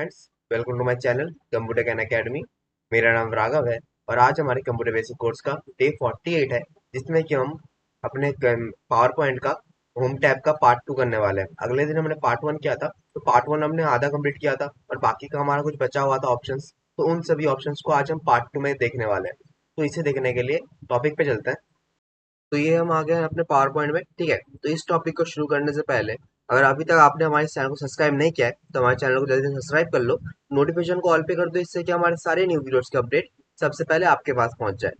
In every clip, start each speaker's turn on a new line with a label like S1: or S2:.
S1: Friends, welcome to my channel computer can academy. मेरा नाम राघव है और आज हमारे कंप्यूटर बेसिक कोर्स का डे 48 है, जिसमें कि हम अपने पावर पॉइंट का होम टैब का पार्ट 2 करने वाले हैं। अगले दिन हमने पार्ट 1 किया था, तो पार्ट 1 हमने आधा कंप्लीट किया था और बाकी का हमारा कुछ बचा हुआ था ऑप्शंस। तो उन सभी ऑप्शंस को आज हम पार्ट 2 में देखने वाले हैं। तो इसे देखने के लिए टॉपिक पे चलते हैं। तो ये हम आ गए हैं अपने पावर पॉइंट में। ठीक है, तो इस टॉपिक को शुरू करने से पहले अगर अभी तक आपने हमारे चैनल को सब्सक्राइब नहीं किया है तो हमारे चैनल को जल्दी से सब्सक्राइब कर लो, नोटिफिकेशन को ऑल पे कर दो, इससे कि हमारे सारे न्यू वीडियोस के अपडेट सबसे पहले आपके पास पहुंच जाए।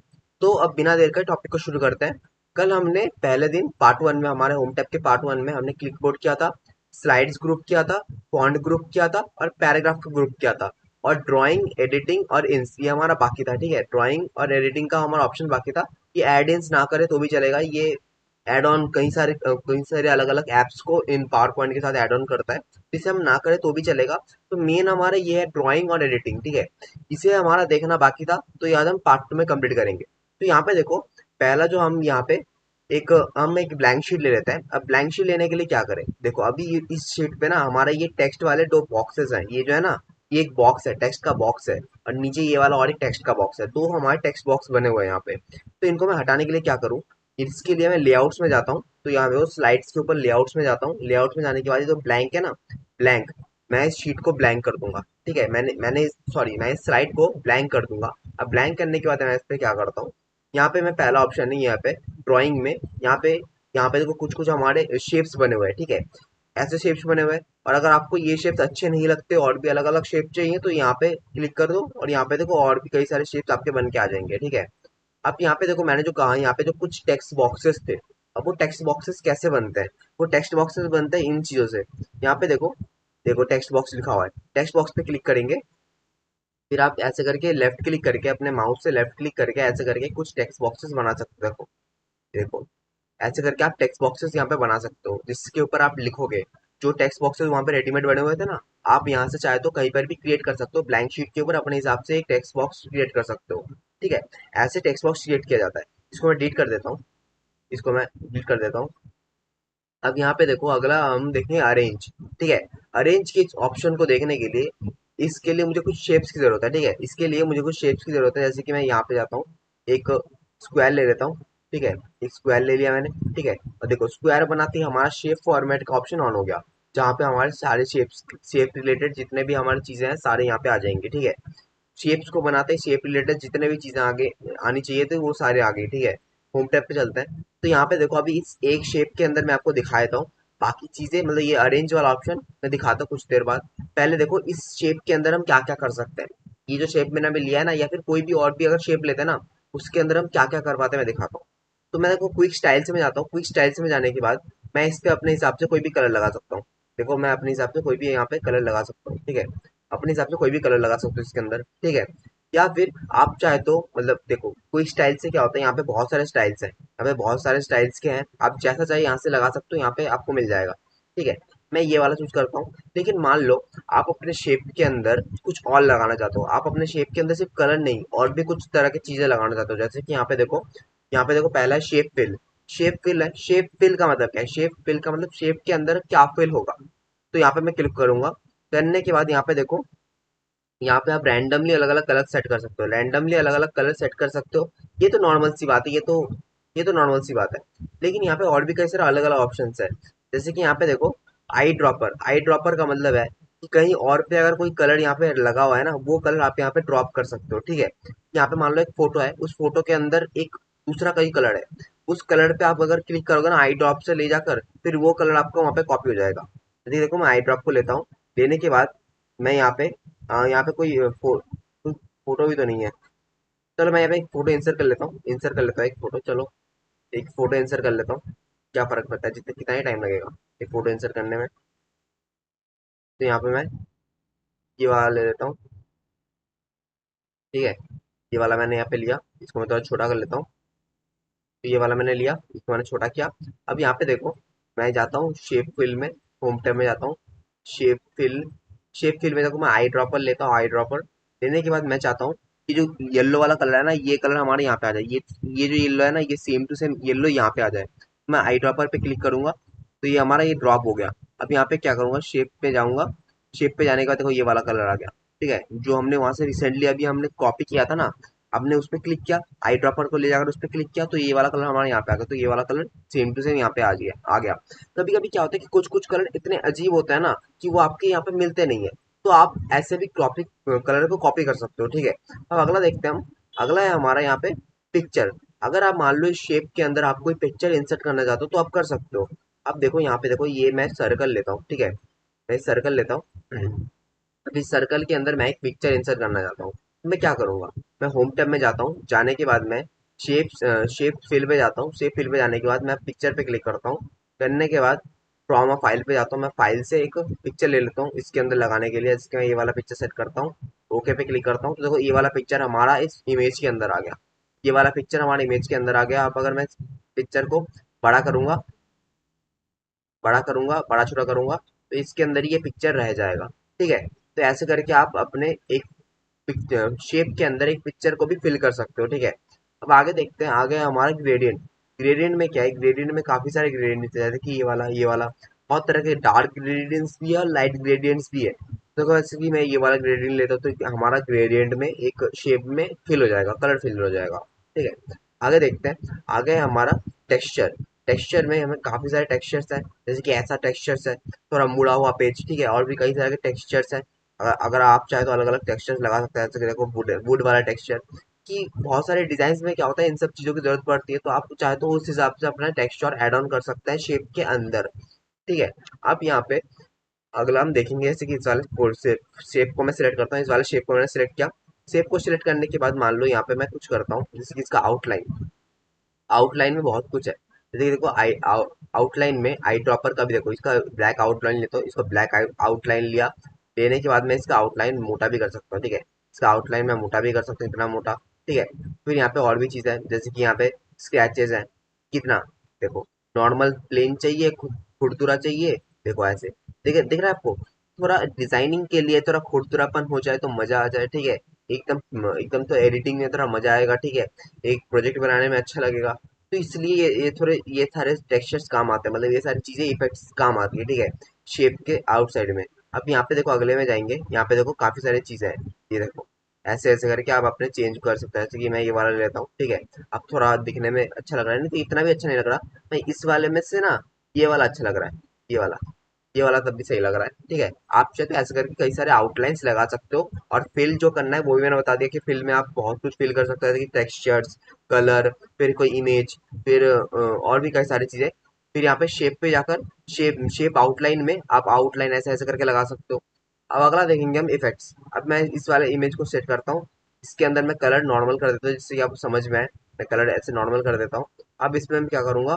S1: तो अब बिना देर के टॉपिक को शुरू करते हैं। कल हमने पहले दिन पार्ट 1 में, हमारे होम टैब के पार्ट 1 में हमने क्लिक बोर्ड किया था, स्लाइड्स ग्रुप किया था, फॉन्ट ग्रुप किया था और पैराग्राफ ग्रुप किया था। और ड्राइंग, एडिटिंग और इंस ये हमारा बाकी था। ठीक है, ड्राइंग और एडिटिंग का हमारा ऑप्शन बाकी था। ये एड इन्स ना करे तो भी चलेगा, ये एड ऑन कई सारे अलग अलग एप्स को इन पावर पॉइंट के साथ ऐड ऑन करता है, इसे हम ना करें तो भी चलेगा। तो मेन हमारा ये है ड्राइंग और एडिटिंग। ठीक है, इसे हमारा देखना बाकी था, तो ये आज हम पार्ट 2 में कंप्लीट करेंगे। तो यहाँ पे देखो, पहला जो हम यहाँ पे हम एक ब्लैंक शीट ले लेते हैं। अब ब्लैंक शीट लेने के लिए क्या करें, देखो अभी इस शीट पे ना हमारा ये टेक्स्ट वाले दो बॉक्सेस हैं। ये जो है ना, ये एक बॉक्स है, टेक्स्ट का बॉक्स है, और नीचे ये वाला और एक टेक्स्ट का बॉक्स है। दो हमारे टेक्स्ट बॉक्स बने हुए हैं यहाँ पे। तो इनको मैं हटाने के लिए क्या करूँ, इसके लिए मैं लेआउट्स में जाता हूँ। तो यहाँ पे वो स्लाइड्स के ऊपर लेआउट्स में जाता हूँ। लेआउट्स में जाने के बाद ये जो ब्लैंक है ना, ब्लैंक, मैं इस शीट को ब्लैंक कर दूंगा। ठीक है, मैं इस स्लाइड को ब्लैंक कर दूंगा। अब ब्लैंक करने के बाद मैं इस पे क्या करता हूँ, यहाँ पे मैं पहला ऑप्शन है यहाँ पे ड्राइंग में, यहाँ पे देखो कुछ कुछ हमारे शेप्स बने हुए हैं। ठीक है, ऐसे शेप्स बने हुए हैं। और अगर आपको ये शेप्स अच्छे नहीं लगते और भी अलग अलग शेप चाहिए तो यहाँ पे क्लिक कर दो, और यहाँ पे देखो और भी कई सारे शेप्स आपके बन के आ जाएंगे। ठीक है, अब यहाँ पे देखो, मैंने जो कहा यहाँ पे जो कुछ टेक्स्ट बॉक्सेस थे, अब वो टेक्स्ट बॉक्सेस कैसे बनते हैं, वो टेक्स्ट बॉक्सेस बनते हैं इन चीजों से। यहाँ पे देखो, देखो टेक्स्ट बॉक्स लिखा हुआ है, टेक्स्ट बॉक्स पे क्लिक करेंगे, फिर आप ऐसे करके लेफ्ट क्लिक करके, अपने माउस से लेफ्ट क्लिक करके ऐसे करके कुछ टेक्स्ट बॉक्सेस बना सकते हो। देखो, ऐसे करके आप टेक्स्ट बॉक्सेस यहाँ पे बना सकते हो, जिसके ऊपर आप लिखोगे। जो टेक्स्ट बॉक्सेस वहाँ पे रेडीमेड बने हुए थे ना, आप यहाँ से चाहे तो कहीं पर भी क्रिएट कर सकते हो, ब्लैंक शीट के ऊपर अपने हिसाब से एक टेक्स्ट बॉक्स क्रिएट कर सकते हो। ठीक है, ऐसे टेक्स्ट बॉक्स क्रिएट किया जाता है। इसको मैं डिलीट कर देता हूँ, इसको मैं डिलीट कर देता हूँ। अब यहाँ पे देखो, अगला हम देखेंगे अरेंज। ठीक है, अरेंज के ऑप्शन को देखने के लिए, इसके लिए मुझे कुछ शेप्स की जरूरत है। ठीक है, इसके लिए मुझे कुछ शेप्स की जरूरत है, जैसे कि मैं यहाँ पे जाता हूँ, एक स्क्वायर ले लेता हूँ। ठीक है, एक स्क्वायर ले लिया मैंने। ठीक है, और देखो स्क्वायर बनाते ही हमारा शेप फॉर्मेट का ऑप्शन ऑन हो गया, जहाँ पे हमारे सारे शेप रिलेटेड जितने भी हमारी चीजें हैं सारे यहाँ पे आ जाएंगे। ठीक है, शेप्स को बनाते ही शेप रिलेटेड जितने भी चीजें आगे आनी चाहिए थे वो सारे आ गई। ठीक है, होम टैब पे चलते हैं। तो यहाँ पे देखो, अभी इस एक शेप के अंदर मैं आपको दिखा देता हूँ बाकी चीजें, मतलब ये अरेंज वाला ऑप्शन मैं दिखाता हूँ कुछ देर बाद। पहले देखो, इस शेप के अंदर हम क्या क्या कर सकते हैं। ये जो शेप मैंने अभी लिया है ना, या फिर कोई भी और भी अगर शेप लेते हैं ना, उसके अंदर हम क्या क्या कर पाते हैं मैं दिखाता हूँ। तो मैं देखो क्विक स्टाइल्स में जाता हूँ। क्विक स्टाइल्स में जाने के बाद मैं इस पे अपने हिसाब से कोई भी कलर लगा सकता हूँ। देखो, मैं अपने हिसाब से कोई भी यहाँ पे कलर लगा सकता हूँ। ठीक है, अपने हिसाब से कोई भी कलर लगा सकते हो इसके अंदर। ठीक है, या फिर आप चाहे तो, मतलब देखो कोई स्टाइल से क्या होता है, यहाँ पे बहुत सारे स्टाइल्स हैं, यहाँ पे बहुत सारे स्टाइल्स के हैं, आप जैसा चाहे यहाँ से लगा सकते हो, यहाँ पे आपको मिल जाएगा। ठीक है, मैं ये वाला चूज करता हूँ। लेकिन मान लो आप अपने शेप के अंदर कुछ और लगाना चाहते हो, आप अपने शेप के अंदर सिर्फ कलर नहीं और भी कुछ तरह की चीजें लगाना चाहते हो, जैसे कि यहाँ पे देखो, यहाँ पे देखो पहला है शेप फिल। शेप फिल है, शेप फिल का मतलब क्या है, शेप फिल का मतलब शेप के अंदर क्या फिल होगा। तो यहाँ पे मैं क्लिक करूंगा, करने के बाद यहाँ पे देखो, यहाँ पे आप रैंडमली अलग अलग कलर सेट कर सकते हो, रैंडमली अलग अलग कलर सेट कर सकते हो। ये तो नॉर्मल सी बात है, ये तो नॉर्मल सी बात है। लेकिन यहाँ पे और भी कई सारे अलग अलग ऑप्शन है, जैसे कि यहाँ पे देखो, आई ड्रॉपर का मतलब है कि कहीं और पे अगर कोई कलर यहाँ पे लगा हुआ है ना, वो कलर आप यहाँ पे ड्रॉप कर सकते हो। ठीक है, यहाँ पे मान लो एक फोटो है, उस फोटो के अंदर एक दूसरा कहीं कलर है, उस कलर पे आप अगर क्लिक करोगे ना आई ड्रॉप से ले जाकर, फिर वो कलर आपको वहाँ पे कॉपी हो जाएगा। यदि देखो, मैं आई ड्रॉप को लेता हूँ, लेने के बाद मैं यहाँ पे कोई फोटो भी तो नहीं है। चलो मैं यहाँ पे एक फोटो इंसर्ट कर लेता हूँ, एक फोटो, चलो एक फोटो इंसर्ट कर लेता हूँ। क्या फर्क पड़ता है, जितने कितना ही टाइम लगेगा एक फोटो इंसर्ट करने में। तो यहाँ पे मैं ये वाला ले लेता हूँ। ठीक है, ये वाला मैंने यहाँ पे लिया, इसको मैं थोड़ा छोटा कर लेता हूँ। तो ये वाला मैंने लिया, इसको मैंने छोटा किया। अब यहाँ पे देखो, मैं जाता हूँ शेप फिल में, होम टैब में जाता हूँ, शेप फिल, शेप फिल में देखो मैं आई ड्रॉपर लेता हूँ। आई ड्रॉपर लेने के बाद मैं चाहता हूँ कि जो येलो वाला कलर है ना, ये कलर हमारे यहाँ पे आ जाए, ये जो येलो है ना, ये सेम टू सेम येलो यहाँ पे आ जाए। मैं आई ड्रॉपर पे क्लिक करूंगा, तो ये हमारा ये ड्रॉप हो गया। अब यहाँ पे क्या करूंगा, शेप पे जाऊंगा, शेप पे जाने के बाद देखो ये वाला कलर आ गया। ठीक है, जो हमने वहां से रिसेंटली अभी हमने कॉपी किया था ना, हमने उस पर क्लिक किया, आई ड्रॉपर को ले जाकर उस पर क्लिक किया, तो ये वाला कलर हमारे यहाँ पे आ गया। तो ये वाला कलर सेम टू सेम यहाँ पे आ गया। कभी कभी क्या होता है कि कुछ कुछ कलर इतने अजीब होते हैं ना कि वो आपके यहाँ पे मिलते नहीं है, तो आप ऐसे भी कॉपी कलर को कॉपी कर सकते हो। ठीक है, अब अगला देखते हैं हम। अगला है हमारा यहाँ पे पिक्चर। अगर आप मान लो इस शेप के अंदर आप कोई पिक्चर इंसर्ट करना चाहते हो तो आप कर सकते हो। अब देखो यहाँ पे, देखो ये मैं सर्कल लेता हूँ। ठीक है, मैं सर्कल लेता हूँ। अब इस सर्कल के अंदर मैं एक पिक्चर इंसर्ट करना चाहता हूँ, तो मैं क्या करूंगा, मैं होम टैब में जाता हूँ, जाने के बाद मैं शेप शेप फिल पे जाता हूँ। शेप फिल पे जाने के बाद मैं पिक्चर पे क्लिक करता हूँ। करने के बाद फ्रॉम अ फाइल पे जाता हूँ, मैं फाइल से एक पिक्चर ले लेता हूँ इसके अंदर लगाने के लिए। इसके मैं ये वाला पिक्चर सेट करता हूँ, ओके पे क्लिक करता हूँ, तो देखो ये वाला पिक्चर हमारा इस इमेज के अंदर आ गया। ये वाला पिक्चर हमारे इमेज के अंदर आ गया। अब अगर मैं पिक्चर को बड़ा करूंगा, बड़ा छोटा करूंगा, तो इसके अंदर ये पिक्चर रह जाएगा। ठीक है, तो ऐसे करके आप अपने एक शेप के अंदर एक पिक्चर को भी फिल कर सकते हो। ठीक है, अब आगे देखते हैं। आगे हमारा ग्रेडियंट। ग्रेडियंट में क्या है, ग्रेडियंट में काफी सारे ग्रेडियंट है, जैसे कि ये वाला बहुत तरह के डार्क ग्रेडियंट्स भी है और लाइट ग्रेडियंट्स भी है। तो जैसे कि मैं ये वाला ग्रेडियंट लेता हूँ तो हमारा ग्रेडियंट में एक शेप में फिल हो जाएगा, कलर फिल हो जाएगा। ठीक है, आगे देखते हैं। आगे है हमारा टेक्सचर। टेक्सचर में हमें काफी सारे टेक्सचर्स हैं, जैसे कि ऐसा टेक्सचर्स है, थोड़ा मुड़ा हुआ पेज। ठीक है, और भी कई तरह के टेक्सचर्स हैं। अगर आप चाहे तो अलग अलग टेक्सचर्स लगा सकते हैं, जैसे कि देखो वुड वुड वाला टेक्सचर। कि बहुत सारे डिजाइन में क्या होता है, इन सब चीजों की जरूरत पड़ती है, तो आप चाहे तो उस हिसाब से अपना टेक्सचर ऐड ऑन कर सकते हैं शेप के अंदर। ठीक है, अब यहाँ पे अगला हम देखेंगे, जैसे कि इस वाले शेप को मैं सिलेक्ट करता हूँ। इस वाले शेप को मैंने सिलेक्ट किया। शेप को सिलेक्ट करने के बाद मान लो यहाँ पे मैं कुछ करता हूँ, जैसे कि इसका आउटलाइन। आउटलाइन में बहुत कुछ है, जैसे कि देखो आउटलाइन में आई ड्रॉपर का भी देखो, इसका ब्लैक आउटलाइन लेता हूँ, इसको ब्लैक आउटलाइन लिया। लेने के बाद मैं इसका आउटलाइन मोटा भी कर सकता हूँ। ठीक है, इसका आउटलाइन मैं मोटा भी कर सकता हूँ, इतना मोटा। ठीक है, फिर यहाँ पे और भी चीज़ है, जैसे कि यहाँ पे स्क्रैचेस है। कितना, देखो, नॉर्मल प्लेन चाहिए, खुरदुरा चाहिए, देखो ऐसे। देखिए, दिख रहा है आपको, थोड़ा डिजाइनिंग के लिए थोड़ा खुरदुरापन हो जाए तो मजा आ जाए। ठीक है, एकदम एकदम तो एडिटिंग में थोड़ा मजा आएगा। ठीक है, एक प्रोजेक्ट बनाने में अच्छा लगेगा। तो इसलिए ये सारे टेक्सचर्स काम आते हैं, मतलब ये सारी चीजें इफेक्ट्स काम आती है। ठीक है, शेप के आउटसाइड में। अब यहाँ पे देखो, अगले में जाएंगे, यहाँ पे देखो काफी सारी चीजें हैं। ये देखो, ऐसे ऐसे करके आप अपने चेंज कर सकते हैं। जैसे कि मैं ये वाला लेता हूँ। ठीक है, अब थोड़ा दिखने में अच्छा लग रहा है, नहीं तो इतना भी अच्छा नहीं लग रहा। मैं इस वाले में से ना ये वाला अच्छा लग रहा है, ये वाला। ये वाला तब भी सही लग रहा है। ठीक है, आप चाहे तो ऐसे करके कई सारे आउटलाइंस लगा सकते हो। और फिल जो करना है वो भी मैंने बता दिया कि फिल में आप बहुत कुछ फिल कर सकते हो, जैसे कि टेक्सचर्स, कलर, फिर कोई इमेज, फिर और भी कई सारी चीजें। फिर यहाँ पे शेप पे जाकर शेप शेप आउटलाइन में आप आउटलाइन ऐसे ऐसे करके लगा सकते हो। अब अगला देखेंगे हम इफेक्ट्स। अब मैं इस वाले इमेज को सेट करता हूँ, इसके अंदर मैं कलर नॉर्मल कर देता हूँ, जिससे कि आपको समझ में आए। मैं कलर ऐसे नॉर्मल कर देता हूँ। अब इसमें मैं क्या करूंगा,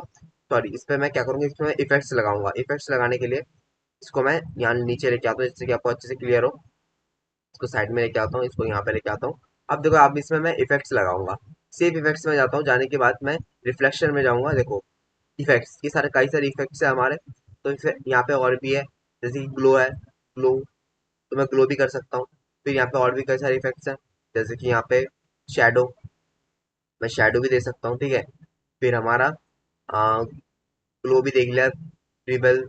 S1: सॉरी, इस पे मैं क्या करूंगा, इसमें इफेक्ट्स लगाऊंगा। इफेक्ट्स लगाने के लिए इसको मैं यहाँ नीचे लेके आता हूँ, जिससे कि आपको अच्छे से क्लियर हो। इसको साइड में लेके आता हूँ, इसको यहाँ पे लेके आता हूँ। अब देखो, अब इसमें मैं इफेक्ट्स लगाऊंगा। सेव इफेक्ट्स में जाता हूँ, जाने के बाद मैं रिफ्लेक्शन में जाऊंगा। देखो, इफेक्ट्स, ये सारे कई सारे इफेक्ट्स है हमारे। तो इसे यहाँ पे और भी है, जैसे कि ग्लो है, ग्लो, तो मैं ग्लो भी कर सकता हूँ। फिर यहाँ पे और भी कई सारे इफेक्ट्स हैं, जैसे कि यहाँ पे शेडो, मैं शेडो भी दे सकता हूँ। ठीक है, फिर हमारा ग्लो भी देख लिया, रिबल।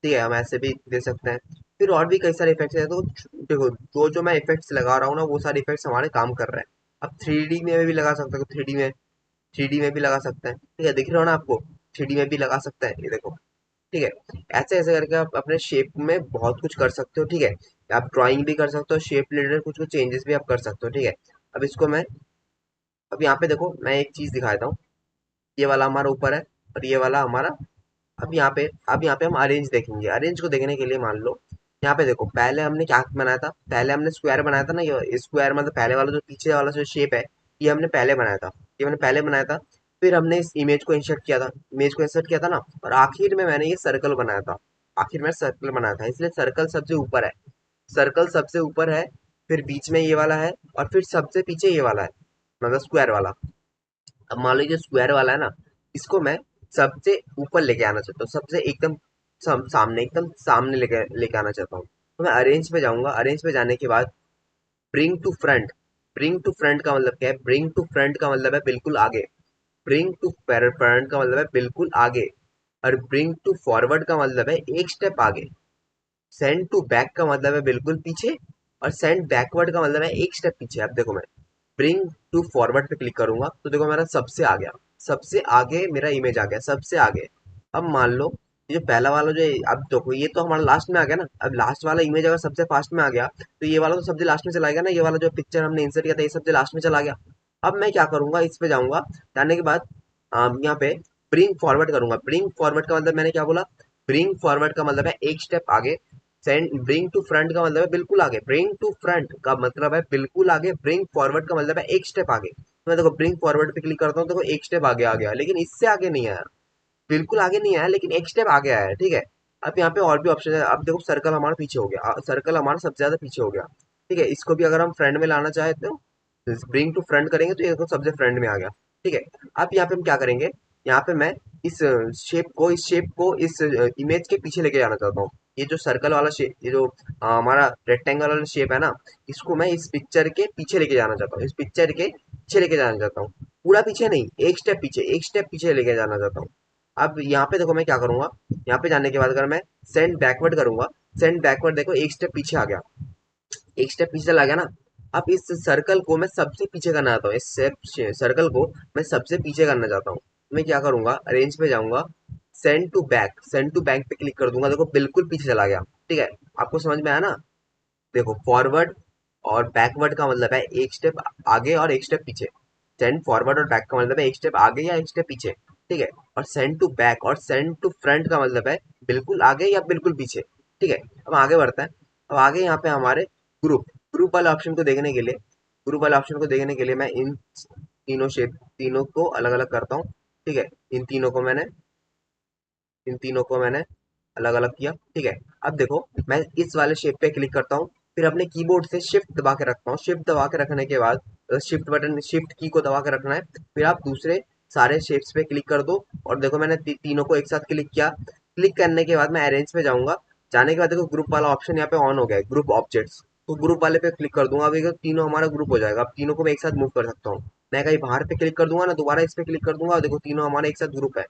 S1: ठीक है, हम ऐसे भी दे सकते हैं। फिर और भी कई सारे इफेक्ट्स हैं। तो देखो, जो जो मैं इफेक्ट्स लगा रहा हूँ ना, वो सारे इफेक्ट्स हमारे काम कर रहे हैं। अब थ्री डी में भी लगा सकते हो, थ्री डी में भी लगा सकते हैं। ठीक है, दिख रहा हो ना आपको, थ्री डी में भी लगा सकते हैं, ये देखो। ठीक है, ऐसे ऐसे करके आप अपने शेप में बहुत कुछ कर सकते हो। ठीक है, आप ड्राइंग भी कर सकते हो, शेप रिलेटेड कुछ कुछ चेंजेस भी आप कर सकते हो। ठीक है, अब इसको मैं, अब यहाँ पे देखो मैं एक चीज दिखा देता हूँ। ये वाला हमारा ऊपर है, और ये वाला हमारा। अब यहाँ पे हम अरेंज देखेंगे। अरेंज को देखने के लिए मान लो, यहाँ पे देखो, पहले हमने क्या बनाया था, पहले हमने स्क्वायर बनाया था ना। ये स्क्वायर मतलब पहले वाला जो पीछे वाला जो शेप है, ये हमने पहले बनाया था। ये मैंने पहले बनाया था। फिर हमने इस इमेज को इंसर्ट किया था, इमेज को इंसर्ट किया था ना, और आखिर में मैंने ये सर्कल बनाया था। आखिर में सर्कल बनाया था, इसलिए सर्कल सबसे ऊपर है। सर्कल सबसे ऊपर है, फिर बीच में ये वाला है, और फिर सबसे पीछे ये वाला है, मतलब स्क्वायर वाला। अब मान लो ये स्क्वायर वाला है ना, इसको मैं सबसे ऊपर लेके आना चाहता हूँ, सबसे एकदम सामने, एकदम सामने लेके लेके आना चाहता हूँ। तो मैं अरेंज पे जाऊंगा। अरेंज पे जाने के बाद bring to front. Bring to front का मतलब क्या है, ब्रिंग टू फ्रंट का मतलब है बिल्कुल आगे। ब्रिंग टू फ्रंट का मतलब है बिल्कुल आगे। और ब्रिंग टू फॉरवर्ड का मतलब है एक स्टेप आगे। सेंड टू बैक का मतलब है बिल्कुल पीछे, और सेंड बैकवर्ड का मतलब है एक स्टेप पीछे। अब देखो मैं ब्रिंग टू फॉरवर्ड पे क्लिक करूंगा तो देखो मेरा सबसे आ गया, सबसे आगे मेरा इमेज आ गया, सबसे आगे। अब मान लो ये जो पहला वाला जो अब देखो ये तो हमारा लास्ट में आ गया ना, अब लास्ट वाला इमेज अगर सबसे फास्ट में आ गया तो ये वाला तो सबसे लास्ट में चला गया ना, ये वाला जो पिक्चर हमने इंसर्ट किया था ये सबसे लास्ट में चला गया। अब मैं क्या करूंगा, इस पे जाऊंगा, जाने के बाद यहाँ पे ब्रिंग फॉरवर्ड करूंगा। ब्रिंग फॉरवर्ड का मतलब मैंने क्या बोला, ब्रिंग फॉरवर्ड का मतलब है एक स्टेप आगे। सेंड ब्रिंग टू फ्रंट का मतलब है बिल्कुल आगे, ब्रिंग टू फ्रंट का मतलब है बिल्कुल आगे, ब्रिंग फॉरवर्ड का मतलब है एक स्टेप आगे। तो मैं देखो ब्रिंग फॉरवर्ड पे क्लिक करता हूँ, देखो एक स्टेप आगे आ गया, लेकिन इससे आगे नहीं आया, बिल्कुल आगे नहीं आया लेकिन एक स्टेप आगे आया है, ठीक है। अब यहाँ पे और भी ऑप्शन है, अब देखो सर्कल हमारा पीछे हो गया, सर्कल हमारा सबसे ज्यादा पीछे हो गया, ठीक है। इसको भी अगर हम फ्रंट में लाना चाहे तो ब्रिंग टू फ्रंट करेंगे तो ये देखो सबसे फ्रंट में आ गया, ठीक है। अब यहाँ पे हम क्या करेंगे, यहाँ पे मैं इस शेप को इस इमेज के पीछे लेके जाना चाहता हूँ। ये जो सर्कल वाला शेप, ये जो हमारा रेक्टेंगल वाला शेप है ना, इसको मैं इस पिक्चर के पीछे लेके जाना चाहता हूँ, इस पिक्चर के पीछे लेके जाना चाहता हूँ। पूरा पीछे नहीं, एक स्टेप पीछे, एक स्टेप पीछे लेके जाना चाहता हूँ। अब यहाँ पे देखो मैं क्या करूंगा, यहाँ पे जाने के बाद अगर मैं सेंड बैकवर्ड करूंगा, सेंड बैकवर्ड देखो एक स्टेप पीछे आ गया, एक स्टेप पीछे चला गया ना। अब इस सर्कल को मैं सबसे पीछे करना चाहता हूँ, इस सर्कल को मैं सबसे पीछे करना चाहता हूँ। मैं क्या करूंगा, अरेंज पे जाऊंगा, send to back, send to back पे क्लिक कर दूंगा, देखो बिल्कुल पीछे चला गया, ठीक है। आपको समझ में आया ना। देखो फॉरवर्ड और बैकवर्ड का मतलब है एक स्टेप आगे और एक स्टेप पीछे। सेंड फॉरवर्ड और बैक का मतलब है एक स्टेप आगे या एक स्टेप पीछे, ठीक है। और सेंड टू बैक और सेंड टू फ्रंट का मतलब है बिल्कुल आगे या बिल्कुल पीछे, ठीक है। अब आगे बढ़ते हैं। अब आगे यहाँ पे हमारे ग्रुप, ग्रुप वाले ऑप्शन को देखने के लिए, ग्रुप वाले ऑप्शन को देखने के लिए मैं इन तीनों को अलग अलग करता हूँ, ठीक है। इन तीनों को मैंने अलग अलग किया, ठीक है। अब देखो मैं इस वाले शेप पे क्लिक करता हूँ, फिर अपने कीबोर्ड से शिफ्ट दबा के रखता हूँ, शिफ्ट दबा के रखने के बाद शिफ्ट की को दबा के रखना है, फिर आप दूसरे सारे शेप्स पे क्लिक कर दो। और देखो मैंने तीनों को एक साथ क्लिक किया, क्लिक करने के बाद मैं अरेंज पे जाऊंगा, जाने के बाद देखो ग्रुप वाला ऑप्शन यहाँ पे ऑन हो गया है, ग्रुप ऑब्जेक्ट्स। तो ग्रुप वाले पे क्लिक कर दूंगा, अभी देखो तीनों हमारा ग्रुप हो जाएगा। अब तीनों को मैं एक साथ मूव कर सकता हूँ, मैं कहीं बाहर पे क्लिक कर दूंगा ना, दोबारा इस पे क्लिक कर दूंगा, और देखो तीनों हमारे एक साथ ग्रुप है,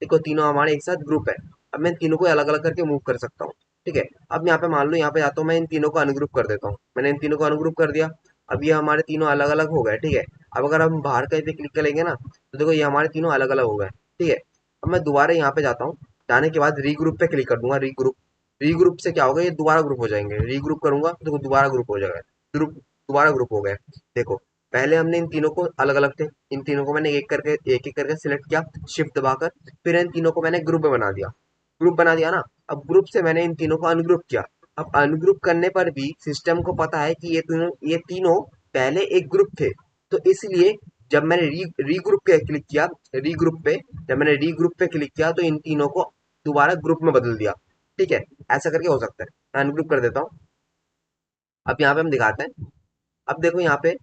S1: देखो तीनों हमारे एक साथ ग्रुप है। अब मैं इन तीनों को अलग अलग करके मूव कर सकता हूँ, ठीक है। अब यहाँ पे मान लो यहाँ पे जाता हूँ, मैं इन तीनों को अनग्रुप कर देता हूँ, मैंने इन तीनों को अनग्रुप कर दिया। अब ये हमारे तीनों अलग अलग हो गए, ठीक है। अब अगर हम बाहर कहीं पे क्लिक करेंगे ना तो देखो ये हमारे तीनों अलग अलग हो गए, ठीक है। अब मैं दोबारा यहाँ पे जाता हूँ, जाने के बाद रीग्रुप पे क्लिक कर दूंगा, रीग्रुप। रीग्रुप से क्या होगा, ये दोबारा ग्रुप हो जाएंगे, रीग्रुप करूंगा तो देखो दोबारा ग्रुप हो जाएगा, ग्रुप दोबारा ग्रुप हो गए। देखो पहले हमने इन तीनों को अलग अलग थे, इन तीनों को मैंने एक एक करके सिलेक्ट किया, शिफ्ट दबाकर, फिर इन तीनों को मैंने ग्रुप में बना दिया, ग्रुप बना दिया ना। अब ग्रुप से मैंने इन तीनों को अनग्रुप किया। अब अनग्रुप करने पर भी सिस्टम को पता है कि ये तीनों पहले एक ग्रुप थे, तो इसलिए जब मैंने रीग्रुप पे क्लिक किया, रीग्रुप पे जब मैंने रीग्रुप पे क्लिक किया तो इन तीनों को दोबारा ग्रुप में बदल दिया, ठीक है। ऐसा करके हो सकता है, मैं अनग्रुप कर देता हूँ। अब यहाँ पे हम दिखाते हैं। अब देखो यहाँ पे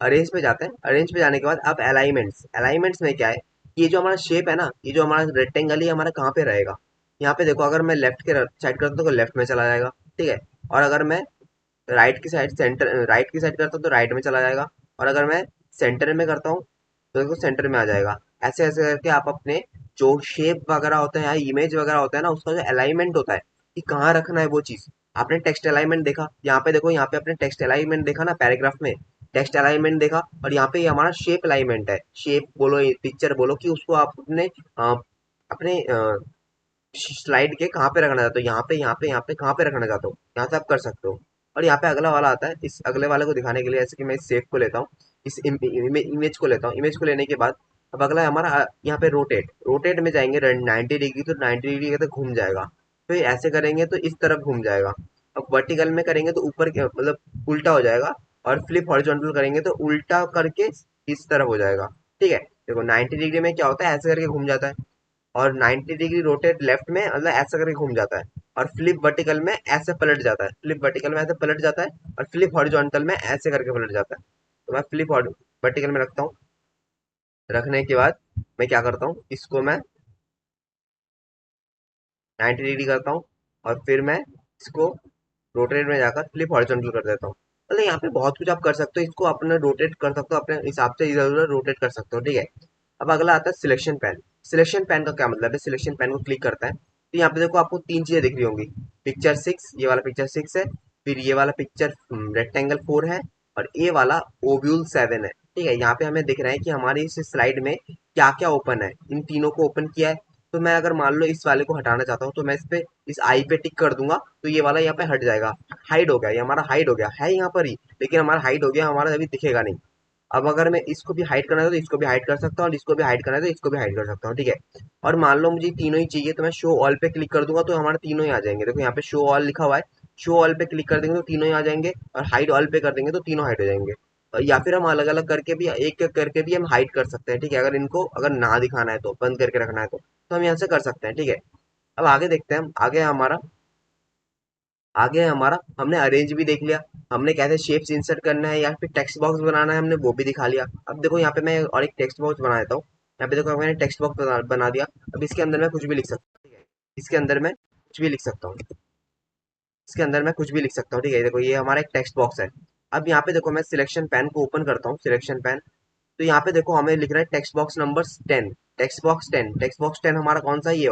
S1: अरेंज पे जाते हैं, अरेंज पे जाने के बाद अब अलाइनमेंट्स, अलाइनमेंट्स में क्या है, ये जो हमारा शेप है ना, ये जो हमारा रेक्टेंगल है हमारा कहाँ पे रहेगा। यहाँ पे देखो अगर मैं लेफ्ट के साइड करता हूँ तो लेफ्ट में चला जाएगा, ठीक है। और अगर मैं राइट की साइड करता हूँ तो राइट में चला जाएगा, और अगर मैं सेंटर में करता हूँ तो देखो सेंटर में आ जाएगा। ऐसे ऐसे करके आप अपने जो शेप वगैरह होते हैं या इमेज वगैरह होता है ना, उसका जो अलाइनमेंट होता है कि कहाँ रखना है वो चीज। आपने टेक्स्ट अलाइनमेंट देखा, यहाँ पे देखो यहाँ पे अपने टेक्स्ट अलाइनमेंट देखा ना, पैराग्राफ में टेक्स्ट अलाइनमेंट देखा, और यहाँ पे ये हमारा शेप अलाइनमेंट है, शेप बोलो पिक्चर बोलो कि उसको आप अपने स्लाइड के कहाँ पे रखना चाहते हो, यहाँ पे कहाँ पे रखना चाहते हो, यहाँ से आप कर सकते हो। और यहाँ पे अगला वाला आता है, इस अगले वाले को दिखाने के लिए जैसे कि मैं इस शेप को लेता हूँ, इस इमेज को लेता हूँ, इमेज को लेने के बाद अब अगला है हमारा यहाँ पे रोटेट, रोटेट में जाएंगे 90 डिग्री, तो 90 डिग्री तक घूम जाएगा। फिर ऐसे करेंगे तो इस तरफ घूम जाएगा। अब वर्टिकल में करेंगे तो ऊपर मतलब उल्टा हो जाएगा, और फ्लिप हॉरिजॉन्टल करेंगे तो उल्टा करके इस तरफ हो जाएगा, ठीक है। देखो 90 डिग्री में क्या होता है, ऐसे करके घूम जाता है, और 90 डिग्री रोटेट लेफ्ट में मतलब ऐसा करके घूम जाता है, और फ्लिप वर्टिकल में ऐसे पलट जाता है, फ्लिप वर्टिकल में ऐसे पलट जाता है, और फ्लिप हॉरिजॉन्टल में ऐसे करके पलट जाता है। तो मैं फ्लिप वर्टिकल में रखता हूँ, रखने के बाद मैं क्या करता हूँ, इसको मैं 90 डिग्री करता हूँ, और फिर मैं इसको रोटेट में जाकर फ्लिप हॉरिजॉन्टल कर देता हूँ। मतलब यहाँ पे बहुत कुछ आप कर सकते हो, इसको अपने रोटेट कर सकते हो, अपने हिसाब से इधर उधर रोटेट कर सकते हो, ठीक है। अब अगला आता है सिलेक्शन पैन। सिलेक्शन पैन का क्या मतलब है, सिलेक्शन पैन को क्लिक करता है, तो यहाँ पे देखो आपको तीन चीजें दिख रही होंगी। पिक्चर 6, ये वाला पिक्चर 6 है, फिर ये वाला पिक्चर रेक्टेंगल 4 है, और ये वाला ओब्यूल 7 है। ठीक है, यहाँ पे हमें दिख रहा है कि हमारी इस स्लाइड में क्या क्या ओपन है। इन तीनों को ओपन किया है, तो मैं अगर मान लो इस वाले को हटाना चाहता हूँ तो मैं इस पे इस आई पे टिक कर दूंगा, तो ये वाला यहाँ पे हट जाएगा। हाइड हो गया, ये हमारा हाइड हो गया है यहाँ पर ही, लेकिन हमारा हाइड हो गया, हमारा अभी दिखेगा नहीं। अब अगर मैं इसको भी हाइड करना है तो इसको भी हाइड कर सकता हूँ, और इसको भी हाइड करना है तो इसको भी हाइड कर सकता हूँ। ठीक है, और मान लो मुझे तीनों ही चाहिए, तो मैं शो ऑल पे क्लिक कर दूंगा, तो हमारे तीनों ही आ जाएंगे। देखो यहाँ पे शो ऑल लिखा हुआ है, शो ऑल पे क्लिक कर देंगे तो तीनों ही आ जाएंगे, और हाइड ऑल पे कर देंगे तो तीनों हाइड हो जाएंगे। और या फिर हम अलग अलग करके भी, एक एक करके भी हम हाइड कर सकते हैं। ठीक है, अगर इनको अगर ना दिखाना है तो, बंद करके रखना है तो हम यहाँ से कर सकते हैं। ठीक है, अब आगे देखते हैं। हम आगे हमारा हमने अरेंज भी देख लिया, हमने कैसे शेप्स इंसर्ट करना है या फिर टेक्स्ट बॉक्स बनाना है, हमने वो भी दिखा लिया। अब देखो यहाँ पे मैं और एक टेक्स्ट बॉक्स बना देता हूँ। यहाँ पे देखो मैंने टेक्स्ट बॉक्स बना दिया। अब इसके अंदर मैं कुछ भी लिख सकता हूँ। ठीक है, इसके अंदर मैं कुछ भी लिख सकता हूँ, इसके अंदर मैं कुछ भी लिख सकता हूँ। ठीक है, देखो ये हमारा एक टेक्स्ट बॉक्स है। अब यहाँ पे देखो मैं सिलेक्शन पैन को ओपन करता हूँ, सिलेक्शन पैन। तो यहाँ पे देखो हमें लिख रहा है text box number 10, text box 10 हमारा कौन सा है, ये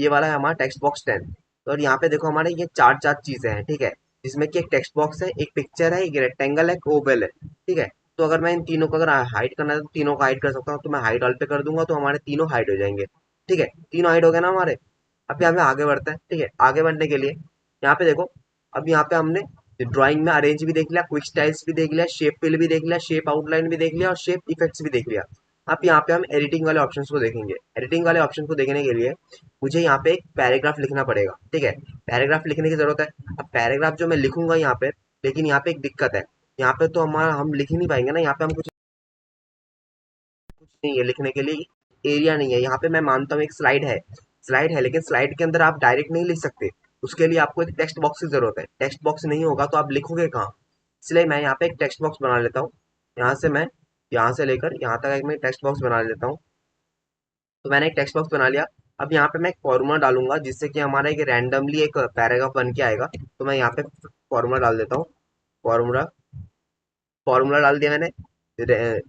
S1: वाला है हमारा टेक्स्ट बॉक्स 10। और यहाँ पे देखो हमारे ये चार चार चीजें हैं। ठीक है, जिसमें कि एक टेक्स्ट बॉक्स है, एक पिक्चर है, एक रेक्टेंगल है, एक ओवल है। ठीक है, तो अगर मैं इन तीनों को अगर हाइड करना है तो तीनों को हाइड कर सकता हूँ, तो मैं हाइड ऑल पे कर दूंगा तो हमारे तीनों हाइड हो जाएंगे। ठीक है, तीनों हाइड हो गए ना हमारे। अब यहाँ पे आगे बढ़ते हैं। ठीक है, आगे बढ़ने के लिए यहाँ पे देखो, अब यहाँ पे हमने ड्राइंग में अरेंज भी देख लिया, क्विक स्टाइल्स भी देख लिया, शेप फिल भी देख लिया, शेप आउटलाइन भी देख लिया, और शेप इफेक्ट्स भी देख लिया। अब यहाँ पे हम एडिटिंग वाले ऑप्शंस को देखेंगे। एडिटिंग वाले ऑप्शन को देखने के लिए मुझे यहाँ पे एक पैराग्राफ लिखना पड़ेगा। ठीक है, पैराग्राफ लिखने की जरूरत है। अब पैराग्राफ जो मैं लिखूंगा यहाँ पे, लेकिन यहाँ पे एक दिक्कत है, यहाँ पे तो हमारा हम लिख ही नहीं पाएंगे ना, यहाँ पे हम कुछ नहीं है लिखने के लिए, एरिया नहीं है यहाँ पे। मैं मानता हूँ एक स्लाइड है, लेकिन स्लाइड के अंदर आप डायरेक्ट नहीं लिख सकते। उसके लिए आपको एक टेक्स्ट बॉक्स की जरूरत है। टेक्स्ट बॉक्स नहीं होगा तो आप लिखोगे कहाँ। इसलिए मैं यहाँ पे एक टेक्स्ट बॉक्स बना लेता हूँ। यहाँ से मैं यहाँ से लेकर यहाँ तक एक मैं टेक्स्ट बॉक्स बना लेता हूँ। तो मैंने एक टेक्स्ट बॉक्स बना लिया। अब यहाँ पे मैं एक फॉर्मूला डालूंगा, जिससे कि हमारा एक रैंडमली एक पैराग्राफ बन के आएगा। तो मैं यहाँ पे फॉर्मूला डाल देता हूँ। फॉर्मूला फॉर्मूला डाल दिया मैंने,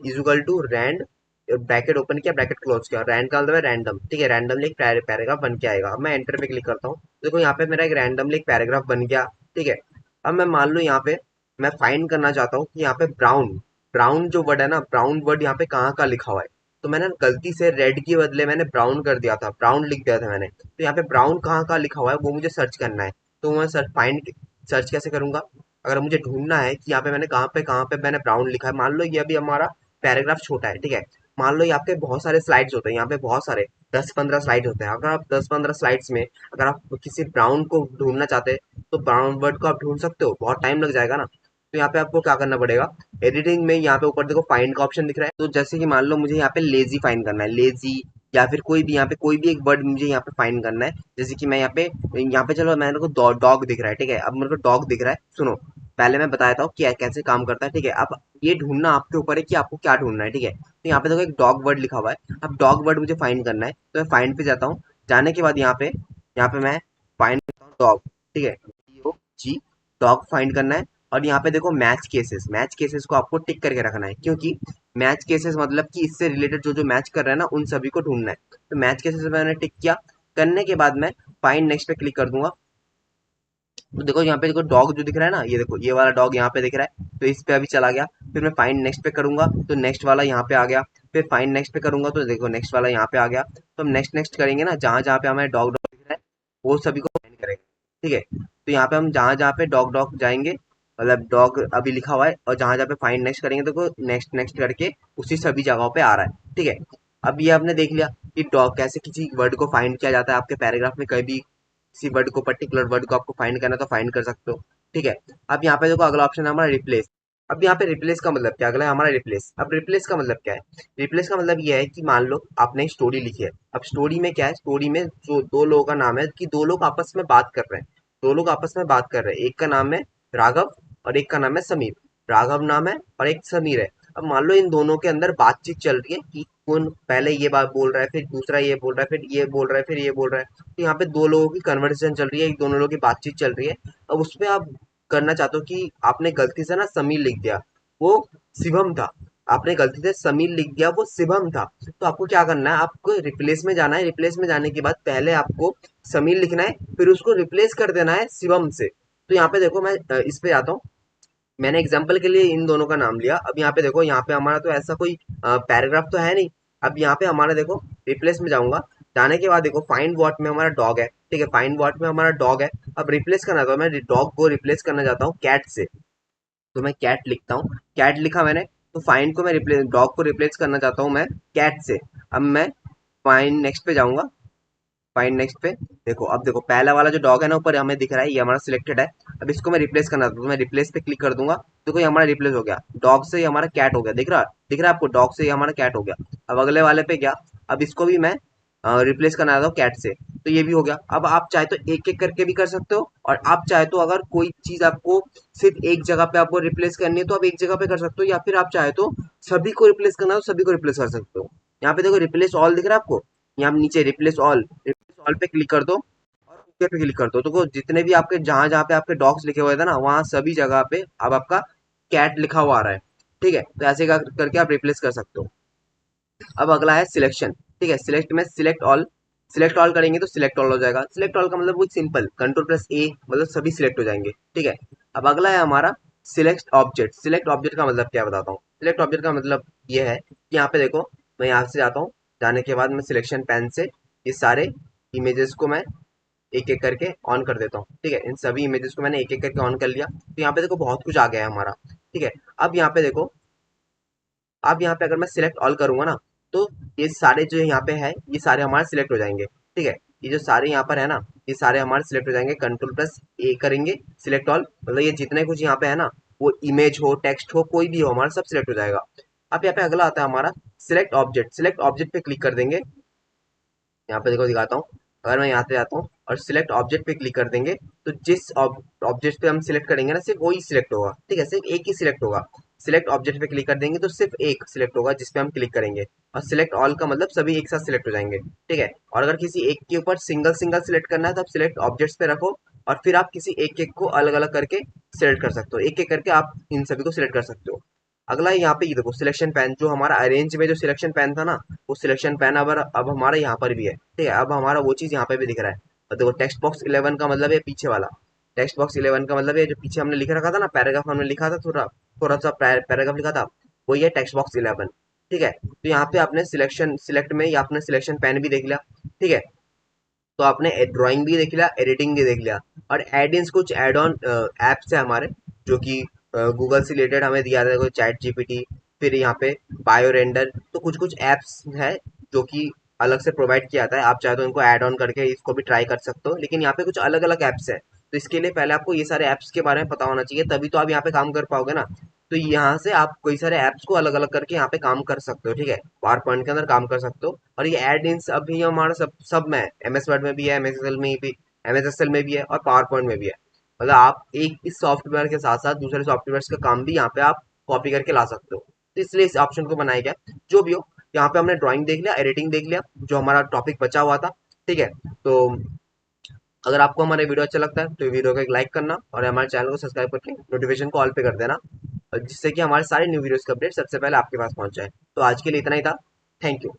S1: equal to rand, bracket open किया, ब्रैकेट क्लोज किया, रैंड का मतलब है रैंडम। ठीक है, रैंडमली एक पैराग्राफ बन के आएगा। अब मैं एंटर पे क्लिक करता हूँ, देखो यहाँ पे मेरा एक रैंडमली एक पैराग्राफ बन गया। ठीक है, अब मैं मान लो यहाँ पे मैं फाइंड करना चाहता हूँ कि यहाँ पे ब्राउन ब्राउन जो वर्ड है ना, ब्राउन वर्ड यहाँ पे कहाँ का लिखा हुआ है। तो मैंने गलती से रेड के बदले मैंने ब्राउन कर दिया था, ब्राउन लिख दिया था मैंने। तो यहाँ पे ब्राउन कहाँ का लिखा हुआ है वो मुझे सर्च करना है। तो मैं सर्च कैसे करूंगा। अगर मुझे ढूंढना है कि यहाँ पे मैंने कहाँ पे मैंने ब्राउन लिखा है, मान लो ये अभी हमारा पैराग्राफ छोटा है। ठीक है, मान लो यहाँ पे बहुत सारे स्लाइड्स होते हैं, यहाँ पे बहुत सारे 10-15 स्लाइड होते हैं। अगर आप 10-15 स्लाइड्स में अगर आप किसी ब्राउन को ढूंढना चाहते हैं तो ब्राउन वर्ड को आप ढूंढ सकते हो, बहुत टाइम लग जाएगा ना। तो यहाँ पे आपको क्या करना पड़ेगा, एडिटिंग में यहाँ पे ऊपर देखो फाइंड का ऑप्शन दिख रहा है। तो जैसे कि मान लो मुझे यहाँ पे लेजी फाइंड करना है, लेजी, या फिर कोई भी यहाँ पे कोई भी एक वर्ड मुझे यहाँ पे फाइंड करना है। जैसे कि मैं यहाँ पे चलो मेरे को डॉग दिख रहा है। ठीक है, अब मेरे को डॉग दिख रहा है, सुनो पहले मैं बताता हूँ कि कैसे काम करता है। ठीक है, अब ये ढूंढना आपके ऊपर है कि आपको क्या ढूंढना है। ठीक है, तो यहाँ पे देखो एक डॉग वर्ड लिखा हुआ है। अब डॉग वर्ड मुझे फाइंड करना है, तो मैं फाइंड पे जाता हूँ। जाने के बाद यहाँ पे मैं फाइंड करता हूँ डॉग। ठीक है, जी, डॉग फाइंड करना है। और यहाँ पे देखो मैच केसेस को आपको टिक करके रखना है, क्योंकि मैच केसेस मतलब कि इससे रिलेटेड जो जो मैच कर रहा है ना उन सभी को ढूंढना है। तो मैच केसेस मैंने टिक किया, करने के बाद मैं फाइंड नेक्स्ट पे क्लिक कर दूंगा। तो देखो यहाँ पे देखो डॉग जो दिख रहा है ना, ये देखो ये वाला डॉग यहाँ पे दिख रहा है, तो इस पे अभी चला गया। फिर मैं फाइंड नेक्स्ट पे करूंगा तो नेक्स्ट वाला यहाँ पे आ गया। फिर फाइंड नेक्स्ट पे करूंगा तो देखो नेक्स्ट वाला यहाँ पे आ गया। तो हम नेक्स्ट नेक्स्ट करेंगे ना, जहां जहाँ पे हमें डॉग डॉग दिख रहा है वो सभी को फाइंड करेंगे। ठीक है, तो यहाँ पे हम जहां जहाँ पे डॉग डॉग जाएंगे, मतलब डॉग अभी लिखा हुआ है, और जहां जहाँ पे फाइंड नेक्स्ट करेंगे तो नेक्स्ट नेक्स्ट करके उसी सभी जगहों पे आ रहा है। ठीक है, अब ये आपने देख लिया कि डॉग कैसे किसी वर्ड को फाइंड किया जाता है। आपके पैराग्राफ में कभी किसी वर्ड को पर्टिकुलर वर्ड को आपको फाइंड करना है तो फाइंड कर सकते हो। ठीक है, अब यहाँ पे देखो अगला ऑप्शन है हमारा रिप्लेस। अब यहाँ पे रिप्लेस का मतलब क्या, अगला है हमारा रिप्लेस। अब रिप्लेस का मतलब क्या है, रिप्लेस का मतलब ये है कि मान लो आपने एक स्टोरी लिखी है। अब स्टोरी में क्या है, स्टोरी में जो दो लोगों का नाम है कि दो लोग आपस में बात कर रहे हैं, दो लोग आपस में बात कर रहे हैं, एक का नाम है राघव और एक का नाम है समीर। राघव नाम है और एक समीर है। अब मान लो इन दोनों के अंदर बातचीत चल रही है कि कौन पहले ये बात बोल रहा है, फिर दूसरा ये बोल रहा है, फिर ये बोल रहा है, फिर ये बोल रहा है। तो यहाँ पे दो लोगों की कन्वर्सेशन चल रही है, एक दोनों लोगों की बातचीत चल रही है। अब उसमें आप करना चाहते हो कि आपने गलती से ना समीर लिख दिया, वो शिवम था। आपने गलती से समीर लिख दिया, वो शिवम था। तो आपको क्या करना है, आपको रिप्लेस में जाना है। रिप्लेस में जाने के बाद पहले आपको समीर लिखना है, फिर उसको रिप्लेस कर देना है शिवम से। तो यहाँ पे देखो मैं इस पे आता हूँ। मैंने एग्जाम्पल के लिए इन दोनों का नाम लिया। अब यहाँ पे देखो, यहाँ पे हमारा तो ऐसा कोई पैराग्राफ तो है नहीं। अब यहाँ पे हमारा देखो, रिप्लेस में जाऊंगा। जाने के बाद देखो फाइंड व्हाट में हमारा डॉग है, ठीक है, फाइंड व्हाट में हमारा डॉग है। अब रिप्लेस करना, तो मैं डॉग को रिप्लेस करना चाहता हूँ कैट से। तो मैं कैट लिखता हूँ, कैट लिखा मैंने। तो फाइंड को मैं रिप्लेस, डॉग को रिप्लेस करना चाहता हूँ मैं कैट से। अब मैं फाइंड नेक्स्ट पे जाऊंगा। फाइंड नेक्स्ट पे देखो, अब देखो पहला वाला जो डॉग है ना ऊपर हमें दिख रहा है, ये हमारा सिलेक्टेड है। अब इसको मैं रिप्लेस करना था, तो मैं रिप्लेस पे क्लिक कर दूंगा। देखो ये हमारा रिप्लेस हो गया, डॉग से ये हमारा कैट हो गया। दिख रहा है आपको, डॉग से ये हमारा कैट हो गया। अब अगले वाले पे गया, अब इसको भी मैं रिप्लेस करना था कैट से, तो ये भी हो गया। अब आप चाहे तो एक एक करके भी कर सकते हो, और आप चाहे तो अगर कोई चीज आपको सिर्फ एक जगह पे आपको रिप्लेस करनी है तो आप एक जगह पे कर सकते हो, या फिर आप चाहे तो सभी को रिप्लेस करना है तो सभी को रिप्लेस कर सकते हो। यहाँ पे देखो रिप्लेस ऑल दिख रहा है आपको, यहाँ नीचे रिप्लेस ऑल, ऑल पे क्लिक कर दो और ओके पे क्लिक कर दो। तो जितने भी आपके जहां जहां पे आपके डॉग्स लिखे हुए थे ना, वहां सभी जगह पे अब आपका कैट लिखा हुआ आ रहा है। ठीक है, तो ऐसे करके आप रिप्लेस कर सकते हो। अब अगला है सिलेक्शन। ठीक है, सिलेक्ट में सिलेक्ट ऑल, सिलेक्ट ऑल करेंगे तो सिलेक्ट ऑल हो जाएगा। सिलेक्ट ऑल का मतलब वो सिंपल, कंट्रोल प्लस ए, मतलब सभी सिलेक्ट हो जाएंगे। ठीक है, अब अगला है हमारा सिलेक्ट ऑब्जेक्ट। सिलेक्ट ऑब्जेक्ट का मतलब क्या बताता हूँ। सिलेक्ट ऑब्जेक्ट का मतलब ये है कि यहाँ पे देखो, मैं यहाँ से जाता हूँ, जाने के बाद मैं सिलेक्शन पैन से ये सारे इमेजेस को मैं एक एक करके ऑन कर देता हूँ। ठीक है, इन सभी इमेजेस को मैंने एक एक करके ऑन कर लिया। तो यहाँ पे देखो बहुत कुछ आ गया है हमारा। ठीक है, अब यहाँ पे देखो, अब यहाँ पे अगर मैं सिलेक्ट ऑल करूंगा ना, तो ये सारे जो यहाँ पे है ये सारे हमारे सिलेक्ट हो जाएंगे। ठीक है, ये जो सारे यहाँ पर है ना, ये सारे हमारे सिलेक्ट हो जाएंगे। कंट्रोल प्लस ए करेंगे, सिलेक्ट ऑल, मतलब ये जितने कुछ यहाँ पे है ना, वो इमेज हो, टेक्स्ट हो, कोई भी हो, हमारा सब सिलेक्ट हो जाएगा। अब यहाँ पे अगला आता है हमारा सिलेक्ट ऑब्जेक्ट। सिलेक्ट ऑब्जेक्ट पे क्लिक कर देंगे। यहाँ पे देखो दिखाता हूँ, अगर मैं यहाँ पे जाता हूँ और सिलेक्ट ऑब्जेक्ट पे क्लिक कर देंगे, तो जिस ऑब्जेक्ट पे हम सिलेक्ट करेंगे ना, सिर्फ वही सिलेक्ट होगा। ठीक है, सिर्फ एक ही सिलेक्ट होगा। सिलेक्ट ऑब्जेक्ट पे क्लिक कर देंगे तो सिर्फ एक सिलेक्ट होगा जिस पे हम क्लिक करेंगे। और सिलेक्ट ऑल का मतलब सभी एक साथ सिलेक्ट हो जाएंगे। ठीक है, और अगर किसी एक के ऊपर सिंगल सिंगल सिलेक्ट करना है तो आप सिलेक्ट ऑब्जेक्ट्स पे रखो, और फिर आप किसी एक एक को अलग अलग करके सिलेक्ट कर सकते हो। एक एक करके आप इन सभी को सिलेक्ट कर सकते हो। अगला है यहाँ पे, ये देखो सिलेक्शन पैन, जो हमारा अरेंज में जो सिलेक्शन पैन था ना, वो सिलेक्शन पैन अब हमारा यहाँ पर भी है। ठीक है, अब हमारा वो चीज यहाँ पे भी दिख रहा है। और देखो टेक्स्ट बॉक्स 11 का मतलब है पीछे वाला। टेक्स्ट बॉक्स 11 का मतलब है जो पीछे हमने लिख रखा था ना, पैराग्राफ हमने लिखा था, थोड़ा थोड़ा सा पैराग्राफ लिखा था, वही है टेक्स्ट बॉक्स 11। ठीक है, तो यहाँ पे आपने सिलेक्शन सिलेक्ट में या आपने सिलेक्शन पैन भी देख लिया। ठीक है, तो आपने ड्राइंग भी देख लिया, एडिटिंग भी देख लिया। और एड इन्स कुछ एड ऑन एप्स है हमारे, जो कि गूगल से रिलेटेड हमें दिया था, चैट जीपीटी, फिर यहाँ पे बायो रेंडर, तो कुछ कुछ एप्स है जो कि अलग से प्रोवाइड किया जाता है। आप चाहे तो इनको ऐड ऑन करके इसको भी ट्राई कर सकते हो, लेकिन यहाँ पे कुछ अलग अलग एप्स है। तो इसके लिए पहले आपको ये सारे एप्स के बारे में पता होना चाहिए, तभी तो आप यहाँ पे काम कर पाओगे ना। तो यहाँ से आप कई सारे ऐप्स को अलग अलग करके यहाँ पे काम कर सकते हो। ठीक है, पावर पॉइंट के अंदर काम कर सकते हो। और ये एड इन्स अभी हमारा सब सब में एमएस वर्ड में भी है, एमएस एक्सेल में भी, एमएस एक्सेल में भी है, और पावर पॉइंट में भी है। मतलब आप एक इस सॉफ्टवेयर के साथ साथ दूसरे सॉफ्टवेयर का काम भी यहाँ पे आप कॉपी करके ला सकते हो। तो इसलिए इस ऑप्शन को बनाया गया। जो भी हो, यहाँ पे हमने ड्राइंग देख लिया, एडिटिंग देख लिया, जो हमारा टॉपिक बचा हुआ था। ठीक है, तो अगर आपको हमारे वीडियो अच्छा लगता है तो वीडियो को एक लाइक करना, और हमारे चैनल को सब्सक्राइब करके नोटिफिकेशन को ऑल पे कर देना, जिससे कि हमारे सारे न्यू वीडियोस का अपडेट सबसे पहले आपके पास पहुंच जाए। तो आज के लिए इतना ही था। Thank you.